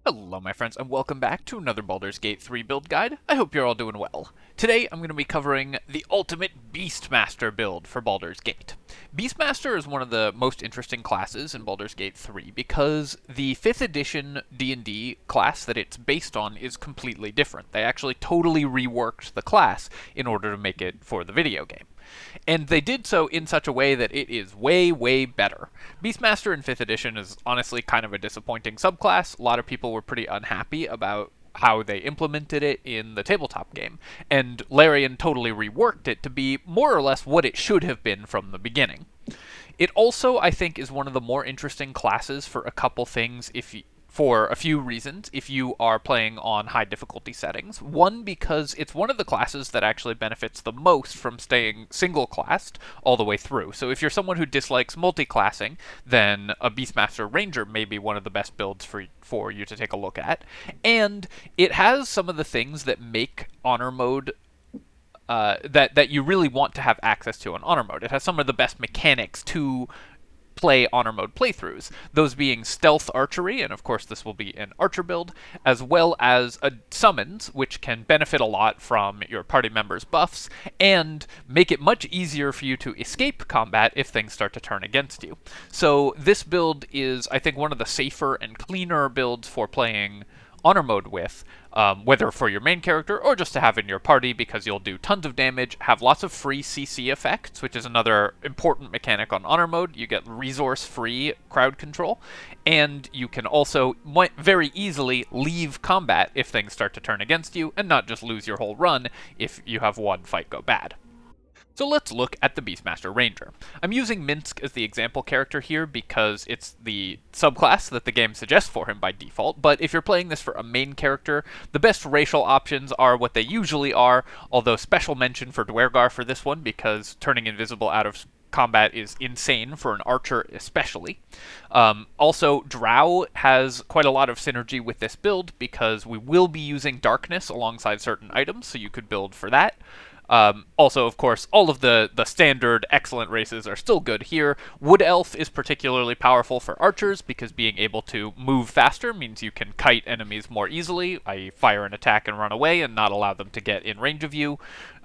Hello my friends, and welcome back to another Baldur's Gate 3 build guide. I hope you're all doing well. Today I'm going to be covering the ultimate Beastmaster build for Baldur's Gate. Beastmaster is one of the most interesting classes in Baldur's Gate 3 because the 5th edition D&D class that it's based on is completely different. They actually totally reworked the class in order to make it for the video game. And they did so in such a way that it is way, way better. Beastmaster in 5th edition is honestly kind of a disappointing subclass. A lot of people were pretty unhappy about how they implemented it in the tabletop game, and Larian totally reworked it to be more or less what it should have been from the beginning. It also, I think, is one of the more interesting classes for a couple things for a few reasons if you are playing on high difficulty settings. One, because it's one of the classes that actually benefits the most from staying single-classed all the way through. So if you're someone who dislikes multi-classing, then a Beastmaster Ranger may be one of the best builds for you to take a look at. And it has some of the things that make Honor Mode that you really want to have access to on Honor Mode. It has some of the best mechanics to play Honor Mode playthroughs, those being stealth archery, and of course this will be an archer build, as well as summons, which can benefit a lot from your party members' buffs, and make it much easier for you to escape combat if things start to turn against you. So this build is, I think, one of the safer and cleaner builds for playing Honor Mode with, whether for your main character or just to have in your party, because you'll do tons of damage, have lots of free CC effects, which is another important mechanic on Honor Mode. You get resource-free crowd control, and you can also very easily leave combat if things start to turn against you, and not just lose your whole run if you have one fight go bad. So let's look at the Beastmaster Ranger. I'm using Minsc as the example character here because it's the subclass that the game suggests for him by default, but if you're playing this for a main character, the best racial options are what they usually are, although special mention for Dwergar for this one because turning invisible out of combat is insane for an archer especially. Also, Drow has quite a lot of synergy with this build because we will be using darkness alongside certain items, so you could build for that. Also, of course, all of the standard excellent races are still good here. Wood Elf is particularly powerful for archers because being able to move faster means you can kite enemies more easily, i.e. fire an attack and run away and not allow them to get in range of you.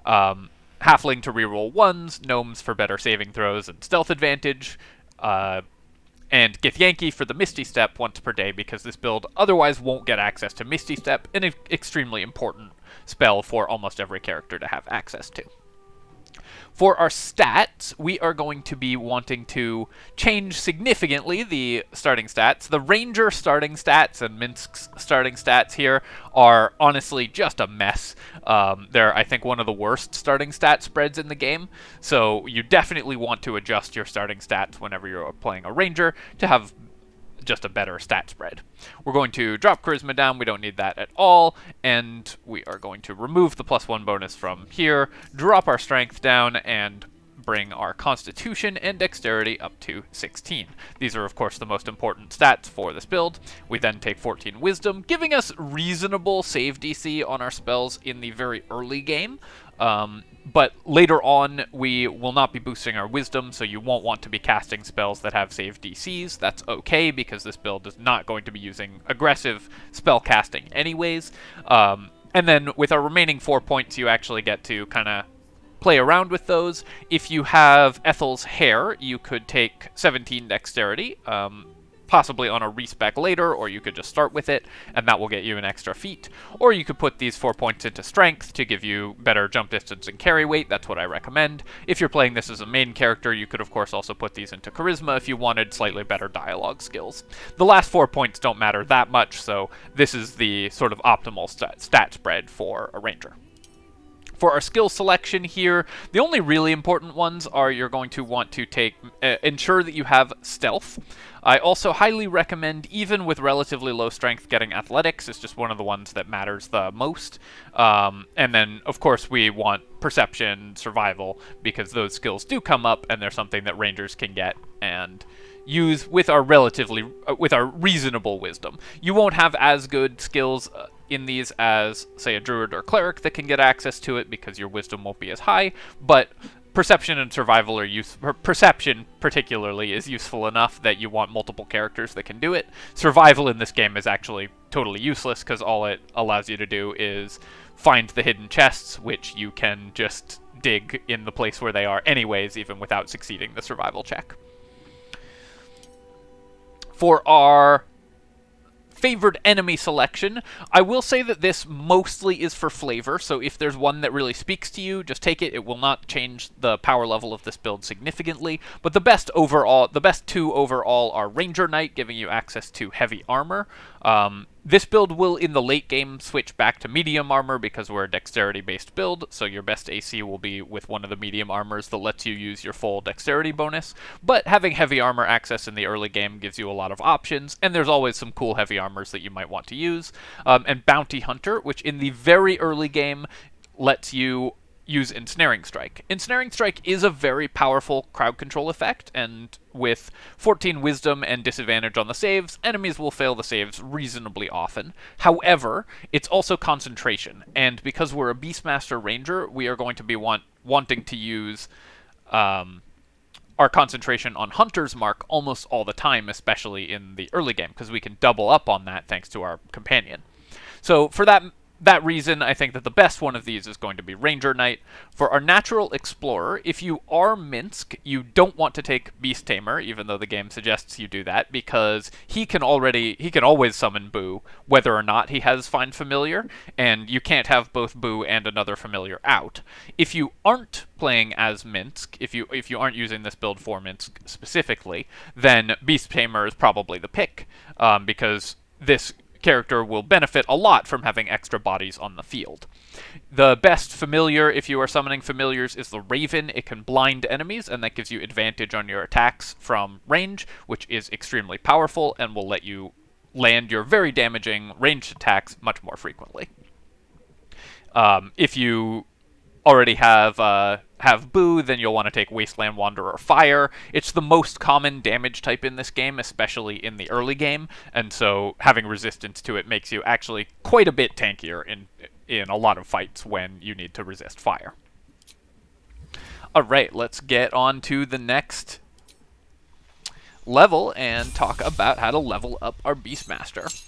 Halfling to reroll ones, gnomes for better saving throws and stealth advantage, and Githyanki for the Misty Step once per day because this build otherwise won't get access to Misty Step, an extremely important spell for almost every character to have access to. For our stats, we are going to be wanting to change significantly the starting stats. The Ranger starting stats and Minsc's starting stats here are honestly just a mess. They're, I think, one of the worst starting stat spreads in the game, so you definitely want to adjust your starting stats whenever you're playing a Ranger to have just a better stat spread. We're going to drop Charisma down, we don't need that at all, and we are going to remove the +1 bonus from here, drop our Strength down, and bring our Constitution and Dexterity up to 16. These are, of course, the most important stats for this build. We then take 14 Wisdom, giving us reasonable save DC on our spells in the very early game. But later on, we will not be boosting our Wisdom, so you won't want to be casting spells that have save DCs. That's okay, because this build is not going to be using aggressive spell casting anyways. And then with our remaining 4 points, you actually get to kind of play around with those. If you have Ethel's Hair, you could take 17 Dexterity, possibly on a respec later, or you could just start with it, and that will get you an extra feat. Or you could put these 4 points into Strength to give you better jump distance and carry weight. That's what I recommend. If you're playing this as a main character, you could of course also put these into Charisma if you wanted slightly better dialogue skills. The last 4 points don't matter that much, so this is the sort of optimal stat spread for a Ranger. For our skill selection here, the only really important ones are you're going to want to ensure that you have Stealth. I also highly recommend, even with relatively low strength, getting Athletics. It's just one of the ones that matters the most. And then, of course, we want Perception, Survival, because those skills do come up, and they're something that Rangers can get and use with our reasonable wisdom. You won't have as good skills in these as, say, a druid or cleric that can get access to it because your wisdom won't be as high, but perception and survival are perception particularly is useful enough that you want multiple characters that can do it. Survival in this game is actually totally useless because all it allows you to do is find the hidden chests, which you can just dig in the place where they are anyways, even without succeeding the survival check. For our favored enemy selection, I will say that this mostly is for flavor, so if there's one that really speaks to you, just take it. It will not change the power level of this build significantly, but the best two overall are Ranger Knight, giving you access to heavy armor. This build will, in the late game, switch back to medium armor because we're a dexterity-based build, so your best AC will be with one of the medium armors that lets you use your full dexterity bonus, but having heavy armor access in the early game gives you a lot of options, and there's always some cool heavy armors that you might want to use. And Bounty Hunter, which in the very early game lets you use Ensnaring Strike. Ensnaring Strike is a very powerful crowd control effect, and with 14 Wisdom and disadvantage on the saves, enemies will fail the saves reasonably often. However, it's also concentration, and because we're a Beastmaster Ranger, we are going to be wanting to use our concentration on Hunter's Mark almost all the time, especially in the early game, because we can double up on that thanks to our companion. So for that reason, I think that the best one of these is going to be Ranger Knight. For our Natural Explorer, if you are Minsc, you don't want to take Beast Tamer, even though the game suggests you do that, because he can always summon Boo, whether or not he has Find Familiar, and you can't have both Boo and another familiar out. If you aren't playing as Minsc, if you aren't using this build for Minsc specifically, then Beast Tamer is probably the pick, because this character will benefit a lot from having extra bodies on the field. The best familiar, if you are summoning familiars, is the Raven. It can blind enemies, and that gives you advantage on your attacks from range, which is extremely powerful and will let you land your very damaging ranged attacks much more frequently. If you already have Boo, then you'll want to take Wasteland Wanderer Fire. It's the most common damage type in this game, especially in the early game, and so having resistance to it makes you actually quite a bit tankier in a lot of fights when you need to resist fire. Alright, let's get on to the next level and talk about how to level up our Beastmaster.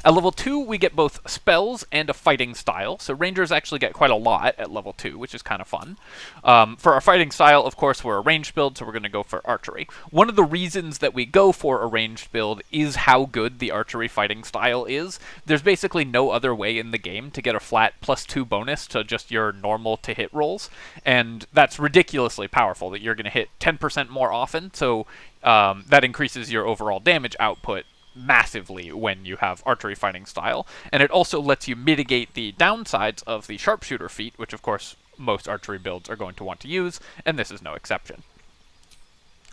At level 2, we get both spells and a fighting style, so Rangers actually get quite a lot at level 2, which is kind of fun. For our fighting style, of course, we're a ranged build, so we're going to go for archery. One of the reasons that we go for a ranged build is how good the archery fighting style is. There's basically no other way in the game to get a flat +2 bonus to just your normal to hit rolls, and that's ridiculously powerful, that you're going to hit 10% more often, so that increases your overall damage output massively when you have archery fighting style, and it also lets you mitigate the downsides of the sharpshooter feat, which of course most archery builds are going to want to use, and this is no exception.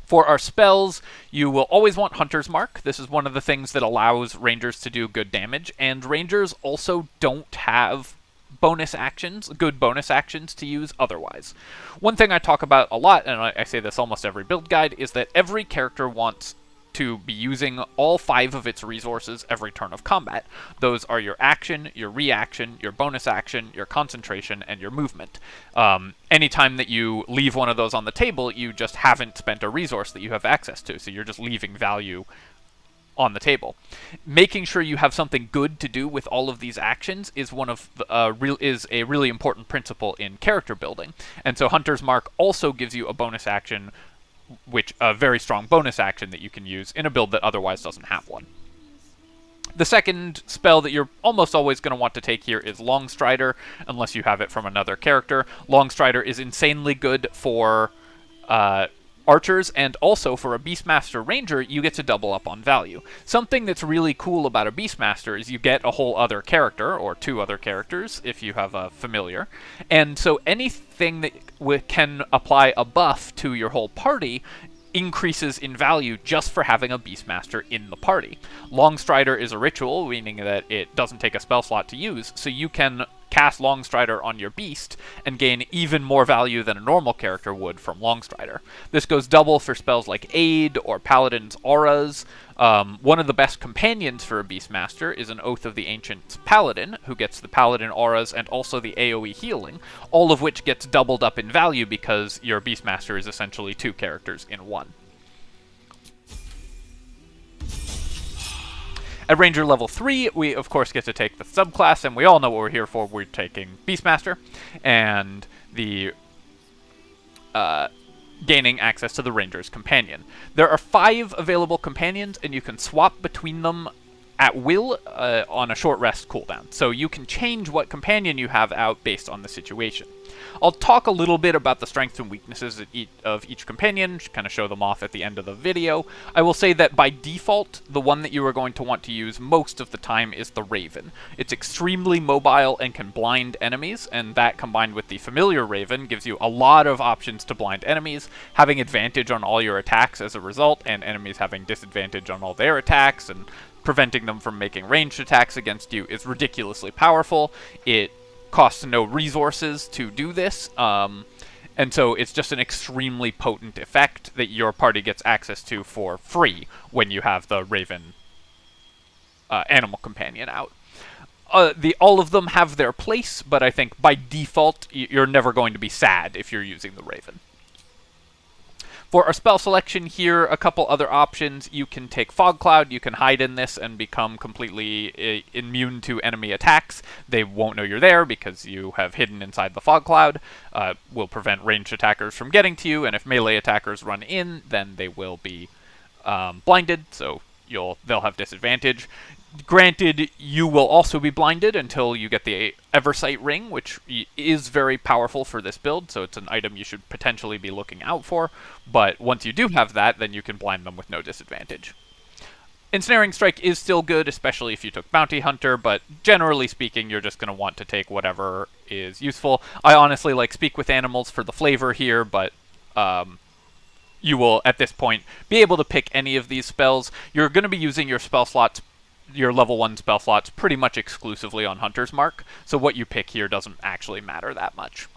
For our spells, you will always want Hunter's Mark. This is one of the things that allows Rangers to do good damage, and Rangers also don't have good bonus actions to use otherwise. One thing I talk about a lot, and I say this almost every build guide, is that every character wants to be using all 5 of its resources every turn of combat. Those are your action, your reaction, your bonus action, your concentration, and your movement. Anytime that you leave one of those on the table, you just haven't spent a resource that you have access to, so you're just leaving value on the table. Making sure you have something good to do with all of these actions is a really important principle in character building. And so Hunter's Mark also gives you a bonus action, which a very strong bonus action that you can use in a build that otherwise doesn't have one. The second spell that you're almost always going to want to take here is Longstrider, unless you have it from another character. Longstrider is insanely good for archers, and also for a Beastmaster Ranger, you get to double up on value. Something that's really cool about a Beastmaster is you get a whole other character, or 2 other characters, if you have a familiar, and so anything that can apply a buff to your whole party increases in value just for having a Beastmaster in the party. Longstrider is a ritual, meaning that it doesn't take a spell slot to use, so you can cast Longstrider on your beast and gain even more value than a normal character would from Longstrider. This goes double for spells like Aid or Paladin's Auras. One of the best companions for a Beastmaster is an Oath of the Ancients Paladin, who gets the Paladin Auras and also the AoE healing, all of which gets doubled up in value because your Beastmaster is essentially 2 characters in one. At Ranger level 3, we of course get to take the subclass, and we all know what we're here for. We're taking Beastmaster, and the gaining access to the Ranger's Companion. There are 5 available companions, and you can swap between them at will on a short rest cooldown. So you can change what companion you have out based on the situation. I'll talk a little bit about the strengths and weaknesses of each companion, kind of show them off at the end of the video. I will say that by default, the one that you are going to want to use most of the time is the Raven. It's extremely mobile and can blind enemies, and that combined with the familiar Raven gives you a lot of options to blind enemies, having advantage on all your attacks as a result, and enemies having disadvantage on all their attacks, and preventing them from making ranged attacks against you is ridiculously powerful. It costs no resources to do this, and so it's just an extremely potent effect that your party gets access to for free when you have the Raven animal companion out. All of them have their place, but I think by default you're never going to be sad if you're using the Raven. For our spell selection here, a couple other options. You can take Fog Cloud, you can hide in this and become completely immune to enemy attacks. They won't know you're there because you have hidden inside the Fog Cloud. Will prevent ranged attackers from getting to you, and if melee attackers run in, then they will be blinded, so they'll have disadvantage. Granted, you will also be blinded until you get the Eversight Ring, which is very powerful for this build, so it's an item you should potentially be looking out for. But once you do have that, then you can blind them with no disadvantage. Ensnaring Strike is still good, especially if you took Bounty Hunter, but generally speaking, you're just going to want to take whatever is useful. I honestly like Speak with Animals for the flavor here, but you will, at this point, be able to pick any of these spells. You're going to be using your spell slots, your level 1 spell slots, pretty much exclusively on Hunter's Mark, so what you pick here doesn't actually matter that much.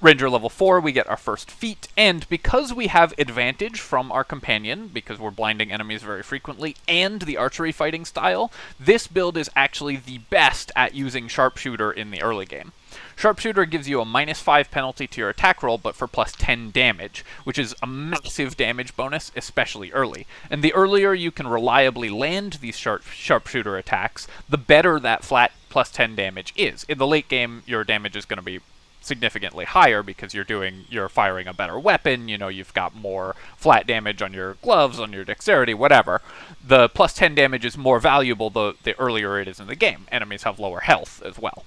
Ranger level 4, we get our first feat, and because we have advantage from our companion, because we're blinding enemies very frequently, and the archery fighting style, this build is actually the best at using Sharpshooter in the early game. Sharpshooter gives you a -5 penalty to your attack roll, but for +10 damage, which is a massive damage bonus, especially early. And the earlier you can reliably land these Sharpshooter attacks, the better that flat +10 damage is. In the late game, your damage is going to be significantly higher because you're firing a better weapon, you've got more flat damage on your gloves, on your dexterity, whatever. The +10 damage is more valuable the earlier it is in the game. Enemies have lower health as well.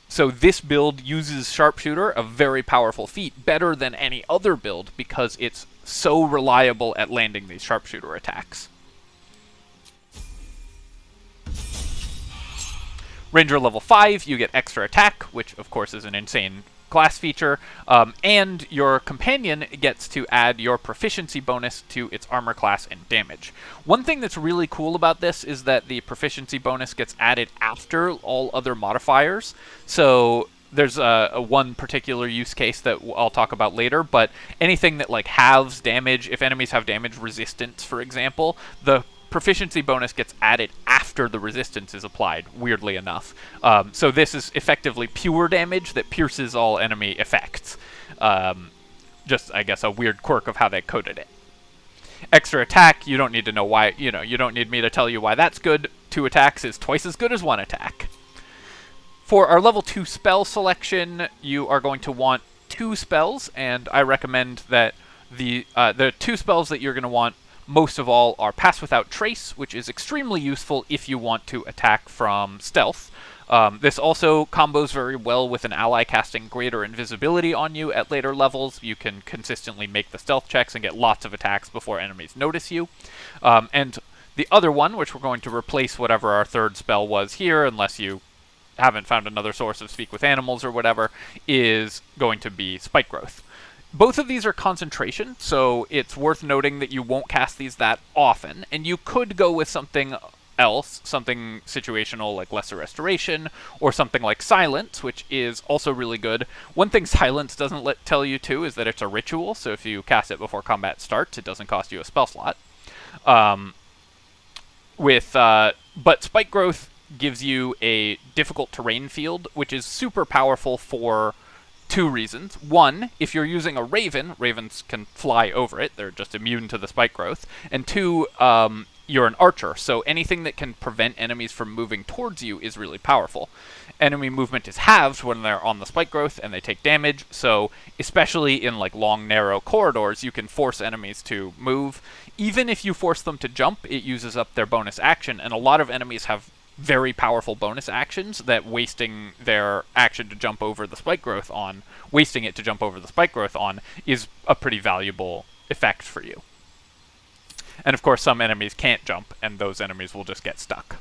So this build uses Sharpshooter, a very powerful feat, better than any other build because it's so reliable at landing these Sharpshooter attacks. Ranger level 5, you get extra attack, which of course is an insane class feature, and your companion gets to add your proficiency bonus to its armor class and damage. One thing that's really cool about this is that the proficiency bonus gets added after all other modifiers, so there's one particular use case that I'll talk about later, but anything that halves damage, if enemies have damage resistance, for example, the proficiency bonus gets added after the resistance is applied, weirdly enough. So this is effectively pure damage that pierces all enemy effects. Just, I guess, a weird quirk of how they coded it. Extra attack, you don't need to know why, you don't need me to tell you why that's good. 2 attacks is twice as good as 1 attack. For our level 2 spell selection, you are going to want 2 spells, and I recommend that the 2 spells that you're going to want most of all are Pass Without Trace, which is extremely useful if you want to attack from stealth. This also combos very well with an ally casting greater invisibility on you at later levels. You can consistently make the stealth checks and get lots of attacks before enemies notice you. And the other one, which we're going to replace whatever our third spell was here, unless you haven't found another source of Speak with Animals or whatever, is going to be Spike Growth. Both of these are concentration, so it's worth noting that you won't cast these that often, and you could go with something else, something situational like Lesser Restoration, or something like Silence, which is also really good. One thing Silence doesn't tell you, too, is that it's a ritual, so if you cast it before combat starts, it doesn't cost you a spell slot. But Spike Growth gives you a difficult terrain field, which is super powerful for two reasons. One, if you're using a raven, ravens can fly over it. They're just immune to the spike growth. And two, you're an archer, so anything that can prevent enemies from moving towards you is really powerful. Enemy movement is halved when they're on the spike growth and they take damage, so especially in like long, narrow corridors, you can force enemies to move. Even if you force them to jump, it uses up their bonus action, and a lot of enemies have very powerful bonus actions that wasting their action to jump over the spike growth on, wasting it to jump over the spike growth on, is a pretty valuable effect for you. And of course, some enemies can't jump, and those enemies will just get stuck.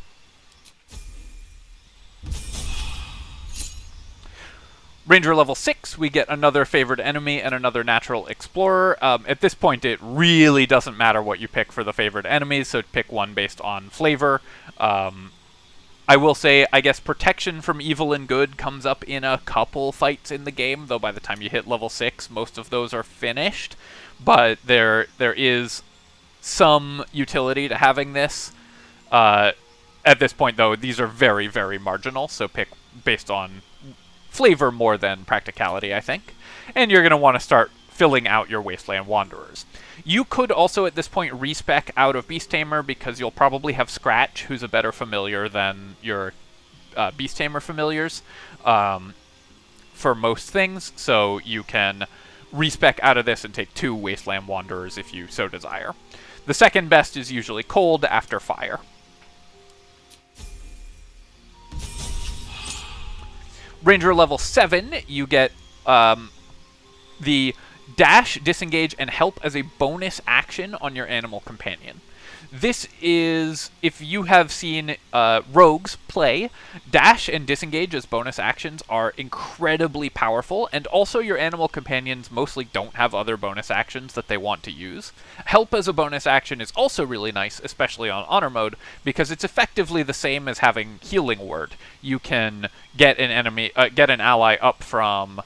Ranger level 6, we get another favored enemy and another natural explorer. At this point, it really doesn't matter what you pick for the favored enemies, so pick one based on flavor. I will say, I guess protection from evil and good comes up in a couple fights in the game, though by the time you hit level 6, most of those are finished. But there is some utility to having this. At this point, though, these are very, very marginal, so pick based on flavor more than practicality, I think. And you're going to want to start filling out your Wasteland Wanderers. You could also, at this point, respec out of Beast Tamer, because you'll probably have Scratch, who's a better familiar than your Beast Tamer familiars for most things, so you can respec out of this and take 2 Wasteland Wanderers if you so desire. The second best is usually Cold after Fire. Ranger level 7, you get the Dash, Disengage, and Help as a bonus action on your animal companion. This is, if you have seen rogues play, Dash and Disengage as bonus actions are incredibly powerful, and also your animal companions mostly don't have other bonus actions that they want to use. Help as a bonus action is also really nice, especially on Honor Mode, because it's effectively the same as having Healing Word. You can get an enemy, get an ally up from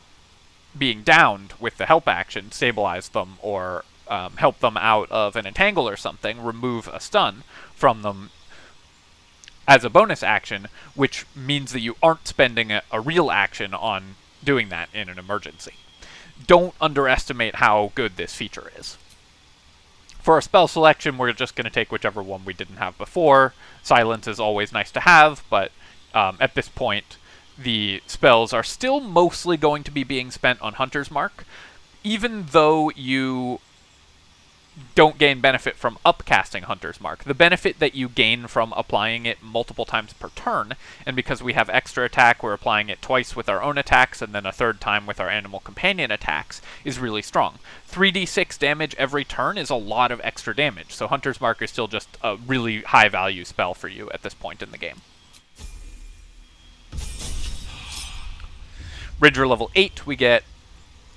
being downed with the help action, stabilize them, or help them out of an entangle or something, remove a stun from them as a bonus action, which means that you aren't spending a real action on doing that in an emergency. Don't underestimate how good this feature is. For our spell selection, we're just going to take whichever one we didn't have before. Silence is always nice to have, but at this point, the spells are still mostly going to be being spent on Hunter's Mark, even though you don't gain benefit from upcasting Hunter's Mark. The benefit that you gain from applying it multiple times per turn, and because we have extra attack, we're applying it twice with our own attacks and then a third time with our animal companion attacks, is really strong. 3d6 damage every turn is a lot of extra damage, so Hunter's Mark is still just a really high value spell for you at this point in the game. Ranger level 8, we get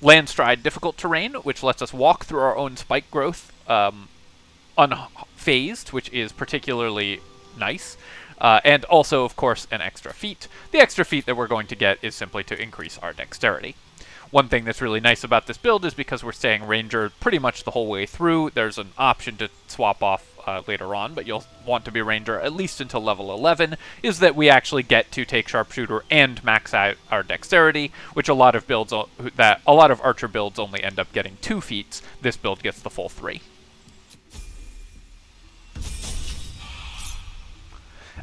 Landstride Difficult Terrain, which lets us walk through our own spike growth unfazed, which is particularly nice. And also, of course, an extra feat. The extra feat that we're going to get is simply to increase our dexterity. One thing that's really nice about this build is because we're staying Ranger pretty much the whole way through, there's an option to swap off later on, but you'll want to be Ranger at least until level 11, is that we actually get to take Sharpshooter and max out our dexterity, which a lot of Archer builds only end up getting 2 feats. This build gets the full 3.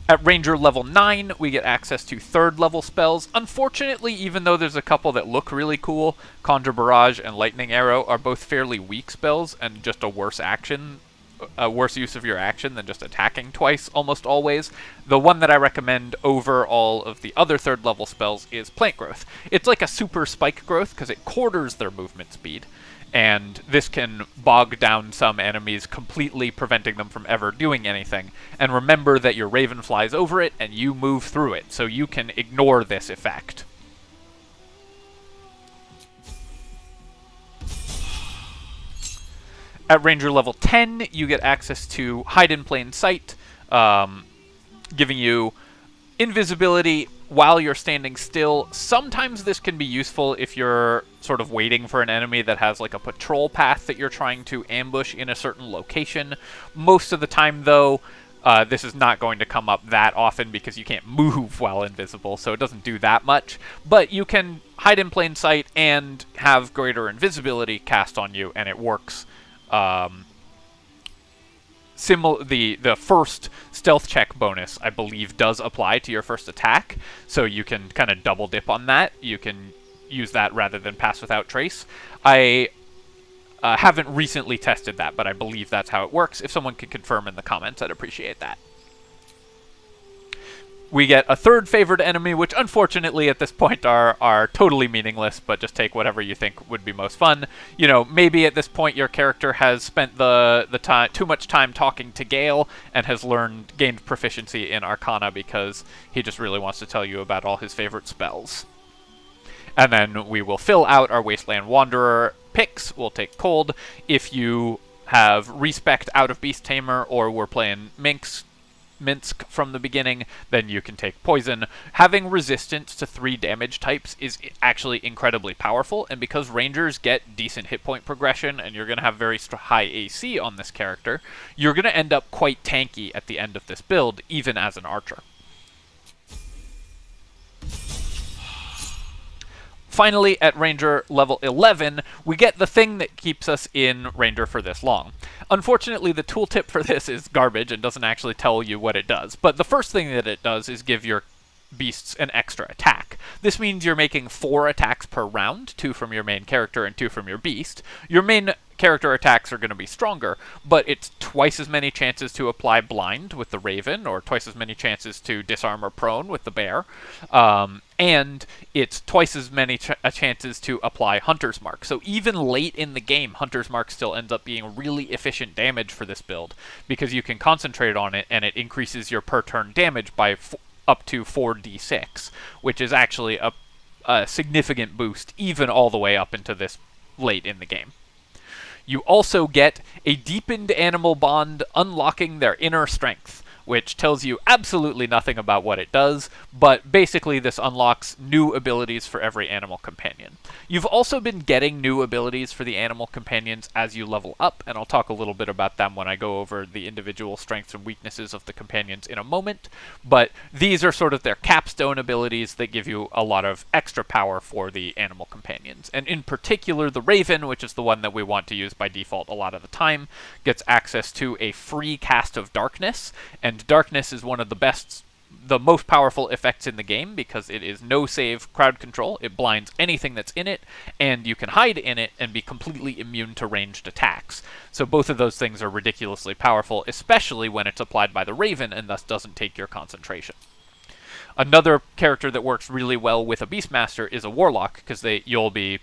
At Ranger level 9, we get access to 3rd level spells. Unfortunately, even though there's a couple that look really cool, Conjure Barrage and Lightning Arrow are both fairly weak spells and just a worse use of your action than just attacking twice almost always. The one that I recommend over all of the other 3rd level spells is Plant Growth. It's like a super spike growth because it quarters their movement speed, and this can bog down some enemies, completely preventing them from ever doing anything. And remember that your Raven flies over it and you move through it, so you can ignore this effect. At Ranger level 10, you get access to Hide in Plain Sight, giving you invisibility while you're standing still. Sometimes this can be useful if you're sort of waiting for an enemy that has like a patrol path that you're trying to ambush in a certain location. Most of the time, though, this is not going to come up that often because you can't move while invisible, so it doesn't do that much. But you can hide in plain sight and have greater invisibility cast on you, and it works. The first stealth check bonus, I believe, does apply to your first attack, so you can kind of double dip on that. You can use that rather than pass without trace. I haven't recently tested that, but I believe that's how it works. If someone could confirm in the comments, I'd appreciate that. We get a third favored enemy, which unfortunately at this point are totally meaningless, but just take whatever you think would be most fun. You know, maybe at this point your character has spent too much time talking to Gale and has gained proficiency in Arcana because he just really wants to tell you about all his favorite spells. And then we will fill out our Wasteland Wanderer picks. We'll take Cold. If you have Respect out of Beast Tamer or we're playing Minsc from the beginning, then you can take Poison. Having resistance to 3 damage types is actually incredibly powerful, and because Rangers get decent hit point progression and you're going to have very high AC on this character, you're going to end up quite tanky at the end of this build, even as an Archer. Finally, at Ranger level 11, we get the thing that keeps us in Ranger for this long. Unfortunately, the tooltip for this is garbage and doesn't actually tell you what it does, but the first thing that it does is give your beasts an extra attack. This means you're making 4 attacks per round, 2 from your main character and 2 from your beast. Your main character attacks are going to be stronger, but it's twice as many chances to apply Blind with the Raven, or twice as many chances to disarm or prone with the Bear, and it's twice as many chances to apply Hunter's Mark. So even late in the game, Hunter's Mark still ends up being really efficient damage for this build, because you can concentrate on it, and it increases your per turn damage by up to 4d6, which is actually a significant boost, even all the way up into this late in the game. You also get a deepened animal bond, unlocking their inner strength, which tells you absolutely nothing about what it does, but basically this unlocks new abilities for every animal companion. You've also been getting new abilities for the animal companions as you level up, and I'll talk a little bit about them when I go over the individual strengths and weaknesses of the companions in a moment, but these are sort of their capstone abilities that give you a lot of extra power for the animal companions. And in particular, the Raven, which is the one that we want to use by default a lot of the time, gets access to a free cast of Darkness, and Darkness is one of the most powerful effects in the game because it is no save crowd control. It blinds anything that's in it, and you can hide in it and be completely immune to ranged attacks. So both of those things are ridiculously powerful, especially when it's applied by the Raven and thus doesn't take your concentration. Another character that works really well with a Beastmaster is a Warlock, because you'll be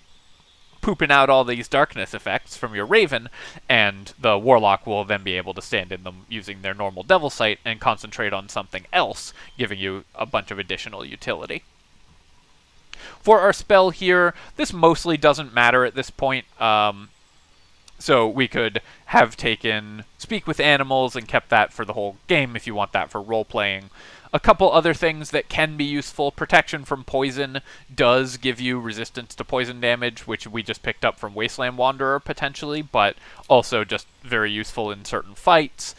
pooping out all these darkness effects from your Raven, and the Warlock will then be able to stand in them using their normal Devil Sight and concentrate on something else, giving you a bunch of additional utility. For our spell here, this mostly doesn't matter at this point. So we could have taken Speak with Animals and kept that for the whole game if you want that for role-playing. A couple other things that can be useful. Protection from Poison does give you resistance to poison damage, which we just picked up from Wasteland Wanderer potentially, but also just very useful in certain fights.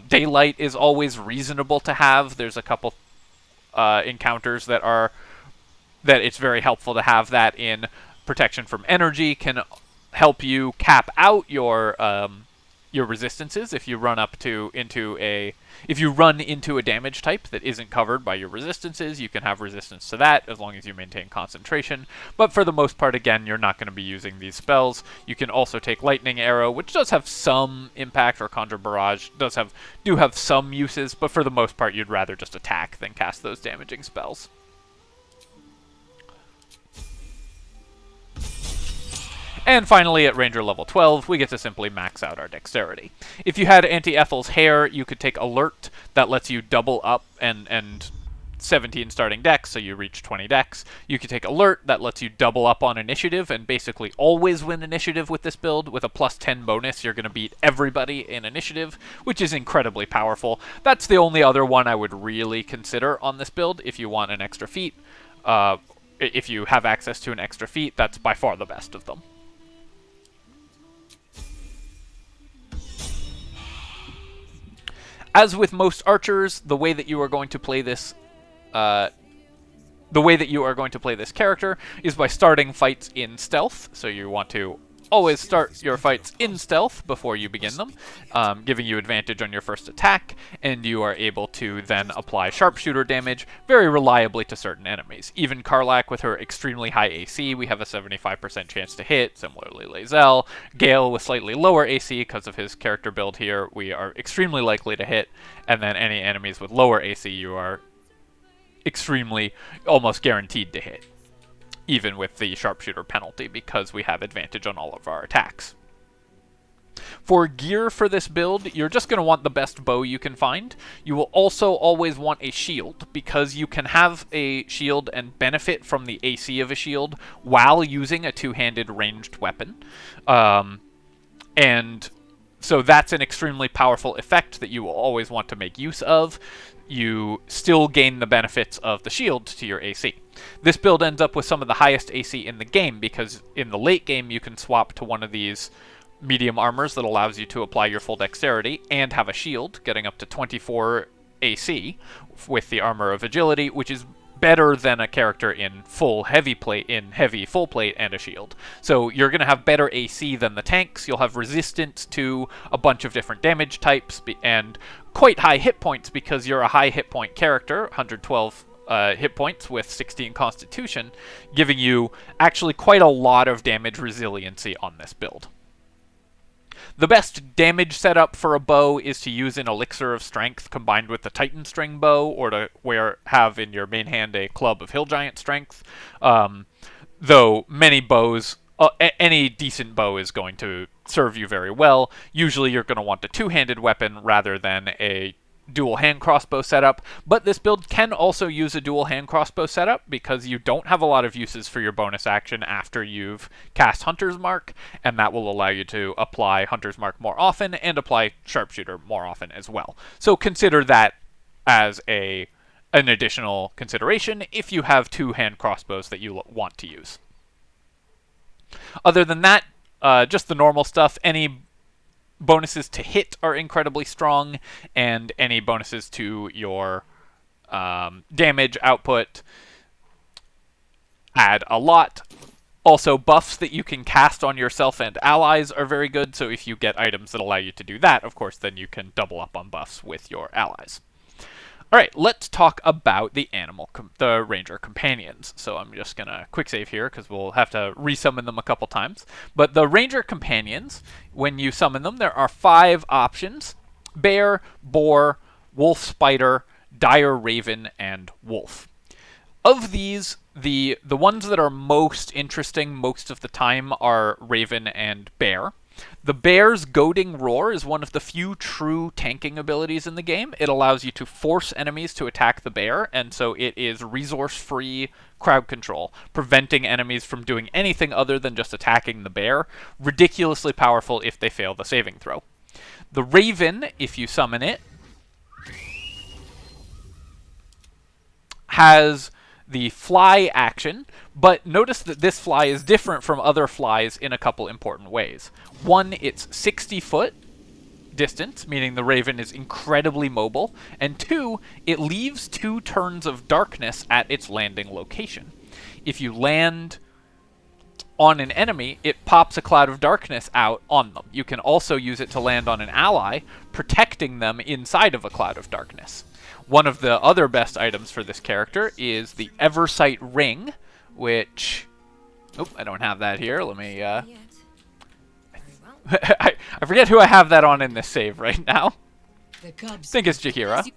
Daylight is always reasonable to have. There's a couple encounters that it's very helpful to have that in. Protection from Energy can help you cap out your resistances if you run into a damage type that isn't covered by your resistances. You can have resistance to that as long as you maintain concentration, but for the most part, again, you're not going to be using these spells. You can also take Lightning Arrow, which does have some impact, or Conjure Barrage do have some uses, but for the most part, you'd rather just attack than cast those damaging spells. And finally, at Ranger level 12, we get to simply max out our dexterity. If you had Anti-Ethel's Hair, you could take Alert, that lets you double up and 17 starting dex, so you reach 20 dex. You could take Alert, that lets you double up on Initiative and basically always win Initiative with this build. With a plus 10 bonus, you're going to beat everybody in Initiative, which is incredibly powerful. That's the only other one I would really consider on this build if you want an extra feat. If you have access to an extra feat, that's by far the best of them. As with most archers, the way that you are going to play this, the the way that you are going to play this character is by starting fights in stealth. So you want to always start your fights in stealth before you begin them, giving you advantage on your first attack, and you are able to then apply sharpshooter damage very reliably to certain enemies. Even Karlach with her extremely high AC, we have a 75% chance to hit, similarly Lae'zel. Gale with slightly lower AC because of his character build here, we are extremely likely to hit, and then any enemies with lower AC you are extremely, almost guaranteed to hit, even with the sharpshooter penalty, because we have advantage on all of our attacks. For gear for this build, you're just going to want the best bow you can find. You will also always want a shield, because you can have a shield and benefit from the AC of a shield while using a two-handed ranged weapon. And so that's an extremely powerful effect that you will always want to make use of. You still gain the benefits of the shield to your AC. This build ends up with some of the highest AC in the game, because in the late game you can swap to one of these medium armors that allows you to apply your full dexterity and have a shield, getting up to 24 AC with the armor of agility, which is better than a character in full heavy plate, full plate and a shield. So you're going to have better AC than the tanks. You'll have resistance to a bunch of different damage types and quite high hit points, because you're a high hit point character, 112 hit points with 16 constitution, giving you actually quite a lot of damage resiliency on this build. The best damage setup for a bow is to use an Elixir of Strength combined with the Titan String bow, or to have in your main hand a Club of Hill Giant Strength. Though many bows, any decent bow is going to serve you very well. Usually you're going to want a two-handed weapon rather than a dual hand crossbow setup, but this build can also use a dual hand crossbow setup, because you don't have a lot of uses for your bonus action after you've cast Hunter's Mark, and that will allow you to apply Hunter's Mark more often and apply Sharpshooter more often as well. So consider that as an additional consideration if you have two hand crossbows that you want to use. Other than that, just the normal stuff. Any bonuses to hit are incredibly strong, and any bonuses to your damage output add a lot. Also, buffs that you can cast on yourself and allies are very good, so if you get items that allow you to do that, of course, then you can double up on buffs with your allies. Alright, let's talk about the the Ranger Companions. So I'm just going to quick save here, because we'll have to resummon them a couple times. But the Ranger Companions, when you summon them, there are 5 options: Bear, Boar, Wolf Spider, Dire Raven, and Wolf. Of these, the ones that are most interesting most of the time are Raven and Bear. The Bear's Goading Roar is one of the few true tanking abilities in the game. It allows you to force enemies to attack the bear, and so it is resource-free crowd control, preventing enemies from doing anything other than just attacking the bear. Ridiculously powerful if they fail the saving throw. The Raven, if you summon it, has the fly action, but notice that this fly is different from other flies in a couple important ways. One, it's 60 foot distance, meaning the Raven is incredibly mobile, and 2, it leaves 2 turns of darkness at its landing location. If you land on an enemy, it pops a cloud of darkness out on them. You can also use it to land on an ally, protecting them inside of a cloud of darkness. One of the other best items for this character is the Eversight Ring, which... Oh, I don't have that here. Let me... I forget who I have that on in this save right now. I think it's Jaheira.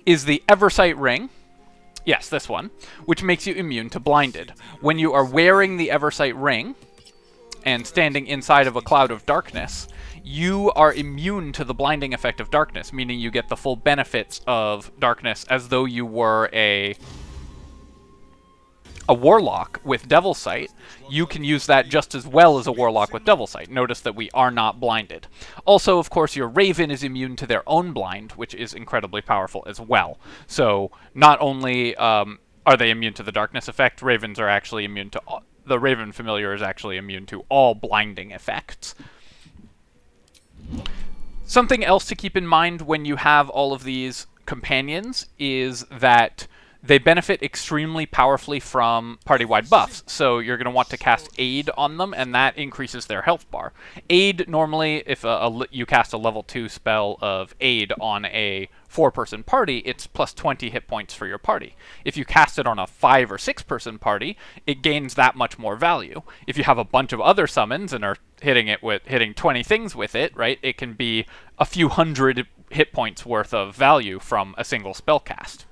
Is the Eversight Ring. Yes, this one. Which makes you immune to blinded. When you are wearing the Eversight Ring and standing inside of a cloud of darkness, you are immune to the blinding effect of darkness, meaning you get the full benefits of darkness as though you were a warlock with Devil's Sight. You can use that just as well as a warlock with Devil's Sight. Notice that we are not blinded. Also, of course, your Raven is immune to their own blind, which is incredibly powerful as well. So not only are they immune to the darkness effect, Ravens are actually immune to... The Raven Familiar is actually immune to all blinding effects. Something else to keep in mind when you have all of these companions is that they benefit extremely powerfully from party-wide buffs. So you're going to want to cast Aid on them, and that increases their health bar. Aid, normally, if you cast a level 2 spell of Aid on a 4-person party, it's plus 20 hit points for your party. If you cast it on a 5 or 6-person party, it gains that much more value. If you have a bunch of other summons and are hitting 20 things with it, right, it can be a few hundred hit points worth of value from a single spell cast.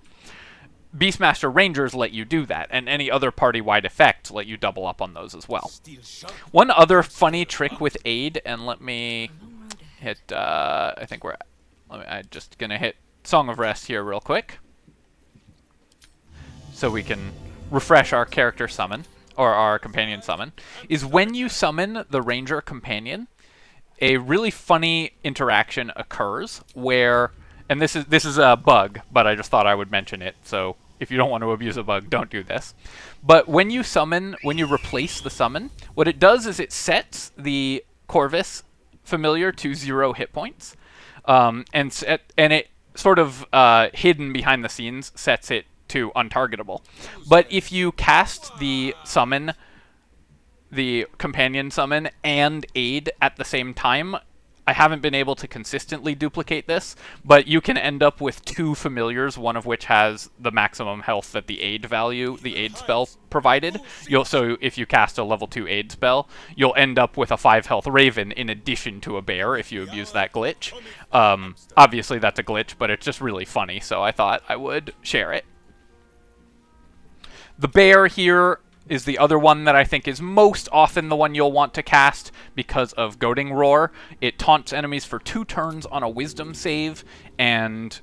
Beastmaster Rangers let you do that, and any other party-wide effect let you double up on those as well. One other funny trick with Aid, and let me hit, I think I'm just going to hit Song of Rest here real quick, so we can refresh our character summon, or our companion summon, is when you summon the Ranger companion, a really funny interaction occurs where, and this is a bug, but I just thought I would mention it, so if you don't want to abuse a bug, don't do this. But when you replace the summon, what it does is it sets the Corvus familiar to 0 hit points, and it sort of hidden behind the scenes sets it to untargetable. But if you cast the companion summon and Aid at the same time, I haven't been able to consistently duplicate this, but you can end up with 2 familiars, one of which has the maximum health that the Aid spell provided. So if you cast a level 2 Aid spell, you'll end up with a 5 health Raven in addition to a bear if you abuse that glitch. Obviously that's a glitch, but it's just really funny, so I thought I would share it. The bear here is the other one that I think is most often the one you'll want to cast because of Goading Roar. It taunts enemies for 2 turns on a Wisdom save, and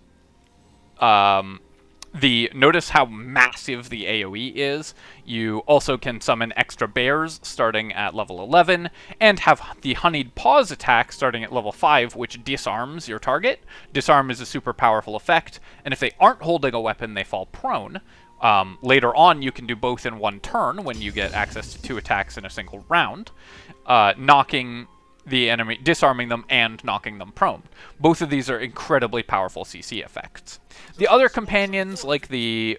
notice how massive the AoE is. You also can summon extra bears starting at level 11, and have the Honeyed Paws attack starting at level 5, which disarms your target. Disarm is a super powerful effect, and if they aren't holding a weapon, they fall prone. Later on, you can do both in one turn when you get access to 2 attacks in a single round, knocking the enemy, disarming them, and knocking them prone. Both of these are incredibly powerful CC effects. The other companions, like the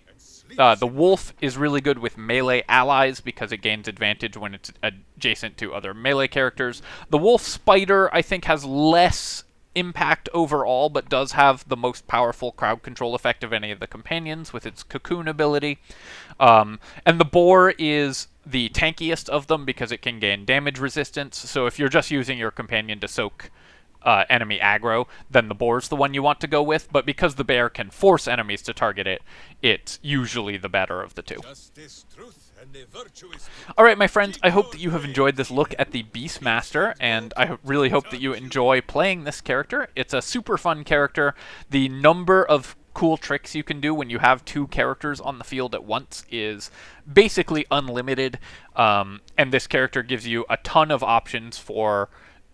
wolf, is really good with melee allies because it gains advantage when it's adjacent to other melee characters. The wolf spider, I think, has less impact overall, but does have the most powerful crowd control effect of any of the companions with its cocoon ability. And the boar is the tankiest of them because it can gain damage resistance, so if you're just using your companion to soak enemy aggro, then the boar's the one you want to go with, but because the bear can force enemies to target it, it's usually the better of the 2. Alright, my friends, I hope that you have enjoyed this look at the Beastmaster, and I really hope that you enjoy playing this character. It's a super fun character. The number of cool tricks you can do when you have 2 characters on the field at once is basically unlimited, and this character gives you a ton of options for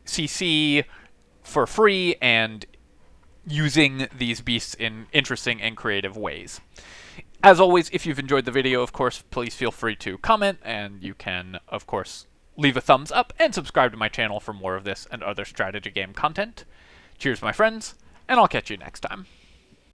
CC for free and using these beasts in interesting and creative ways. As always, if you've enjoyed the video, of course, please feel free to comment, and you can, of course, leave a thumbs up and subscribe to my channel for more of this and other strategy game content. Cheers, my friends, and I'll catch you next time.